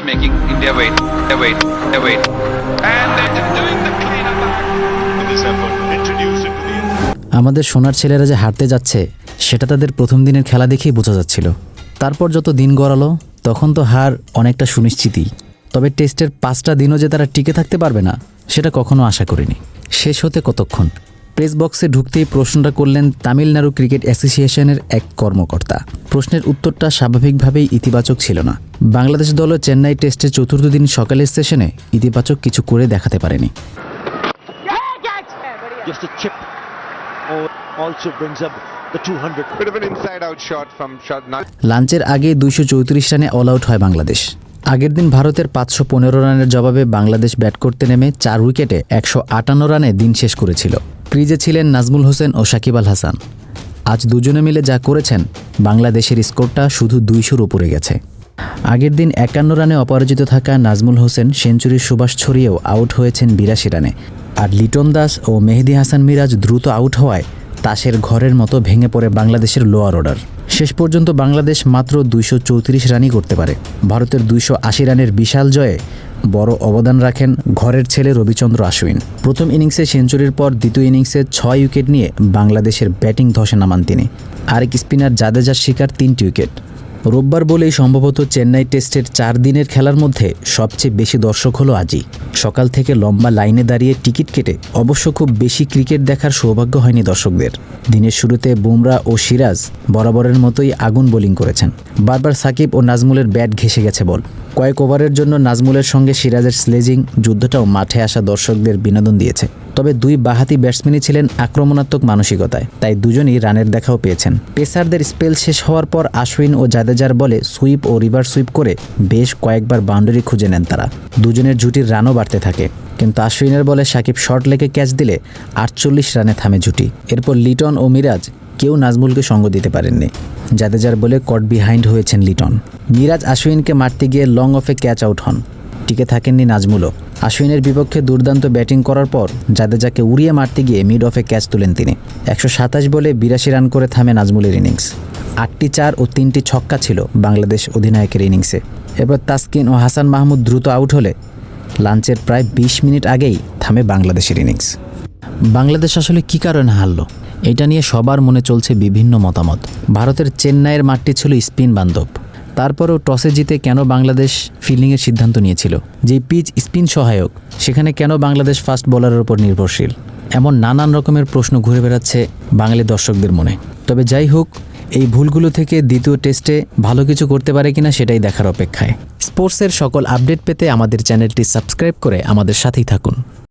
making India wait. And they're doing the cleanup back. In this effort, introduced into the আমাদের সোনার ছেলেরা যে হারতে যাচ্ছে সেটা তাদের প্রথম দিনের খেলা দেখেই বোঝা যাচ্ছিল। তারপর যত দিন গড়ালো তখন তো হার অনেকটা সুনিশ্চিতই। তবে টেস্টের 5টা দিনও যে তারা টিকে থাকতে পারবে না সেটা কখনো আশা করিনি। শেষ হতে কতক্ষণ? প্রেস বক্সে ঢুকতেই প্রশ্নটা করলেন তামিলনাড়ু ক্রিকেট অ্যাসোসিয়েশনের এক কর্মকর্তা। প্রশ্নের উত্তরটা স্বাভাবিকভাবেই ইতিবাচক ছিল না। বাংলাদেশ দলও চেন্নাই টেস্টের চতুর্থ দিন সকালের সেশনে ইতিবাচক কিছু করে দেখাতে পারেনি। Just a chip also brings up the 200. Bit of an inside-out shot from Shadnam. লাঞ্চের আগে 234 রানে অল আউট হয় বাংলাদেশ। আগের দিন ভারতের 515 রানের জবাবে বাংলাদেশ ব্যাট করতে নেমে 4 উইকেটে 158 রানে দিন শেষ করেছিল। ক্রিজে ছিলেন নাজমুল হোসেন ও সাকিব আল হাসান। আজ দুজনে মিলে যা করেছেন বাংলাদেশের স্কোরটা শুধু 200-র উপরে গেছে। আগের দিন 51 রানে অপরাজিত থাকা নাজমুল হোসেন সেঞ্চুরির সুবাস ছড়িয়েও আউট হয়েছেন 82 রানে। আর লিটন দাস ও মেহেদী হাসান মিরাজ দ্রুত আউট হওয়ায় তাসের ঘরের মতো ভেঙে পড়ে বাংলাদেশের লোয়ার অর্ডার। শেষ পর্যন্ত বাংলাদেশ মাত্র 234 রানই করতে পারে। ভারতের 280 রানের বিশাল জয়ে বড় অবদান রাখেন ঘরের ছেলে রবিচন্দ্র আশ্বিন। প্রথম ইনিংসে সেঞ্চুরির পর দ্বিতীয় ইনিংসে 6 উইকেট নিয়ে বাংলাদেশের ব্যাটিং ধসে নামান তিনি। আরেক স্পিনার জাদেজার শিকার 3টি উইকেট। রোববার বলেই সম্ভবত চেন্নাই টেস্টের 4 দিনের খেলার মধ্যে সবচেয়ে বেশি দর্শক হলো আজই। সকাল থেকে লম্বা লাইনে দাঁড়িয়ে টিকিট কেটে অবশ্য খুব বেশি ক্রিকেট দেখার সৌভাগ্য হয়নি দর্শকদের। দিনের শুরুতে বুমরা ও সিরাজ বরাবরের মতোই আগুন বোলিং করেছেন। বারবার সাকিব ও নাজমুলের ব্যাট ঘেঁষে গেছে বল। কয়েক ওভারের জন্য নাজমুলের সঙ্গে সিরাজের স্লেজিং যুদ্ধটাও মাঠে আসা দর্শকদের বিনোদন দিয়েছে। তবে দুই বাঁহাতি ব্যাটসম্যানই ছিলেন আক্রমণাত্মক মানসিকতায়, তাই দুজনই রানের দেখাও পেয়েছেন। পেসারদের স্পেল শেষ হওয়ার পর আশ্বিন ও জাদেজার বলে সুইপ ও রিভার্স সুইপ করে বেশ কয়েকবার বাউন্ডারি খুঁজে নেন তারা। দুজনের জুটির রানও বাড়তে থাকে, কিন্তু আশ্বিনের বলে সাকিব শর্ট লেগে ক্যাচ দিলে 48 রানে থামে জুটি। এরপর লিটন ও মিরাজ কেউ নাজমুলকে সঙ্গ দিতে পারেননি। জাদেজার বলে কট বিহাইন্ড হয়েছেন লিটন। মিরাজ আশ্বিনকে মারতে গিয়ে লং অফে ক্যাচ আউট হন। টিকে থাকেননি নাজমুলও। আশ্বিনের বিপক্ষে দুর্দান্ত ব্যাটিং করার পর জাদেজাকে উড়িয়ে মারতে গিয়ে মিড অফে ক্যাচ তুলেন তিনি। 127 বলে 82 রান করে থামে নাজমুলের ইনিংস। 8টি 4 ও 3টি ছক্কা ছিল বাংলাদেশ অধিনায়কের ইনিংসে। এবার তাসকিন ও হাসান মাহমুদ দ্রুত আউট হলে লাঞ্চের প্রায় 20 মিনিট আগেই থামে বাংলাদেশের ইনিংস। বাংলাদেশ আসলে কী কারণে হারল এটা নিয়ে সবার মনে চলছে বিভিন্ন মতামত। ভারতের চেন্নাইয়ের মাঠটি ছিল স্পিন বান্ধব, তারপরেও টসে জিতে কেন বাংলাদেশ ফিল্ডিংয়ের সিদ্ধান্ত নিয়েছিল? যেই পিচ স্পিন সহায়ক সেখানে কেন বাংলাদেশ ফাস্ট বোলারের উপর নির্ভরশীল? এমন নানান রকমের প্রশ্ন ঘুরে বেড়াচ্ছে বাঙালি দর্শকদের মনে। তবে যাই হোক, এই ভুলগুলো থেকে দ্বিতীয় টেস্টে ভালো কিছু করতে পারে কিনা সেটাই দেখার অপেক্ষায়। স্পোর্টসের সকল আপডেট পেতে আমাদের চ্যানেলটি সাবস্ক্রাইব করে আমাদের সাথেই থাকুন।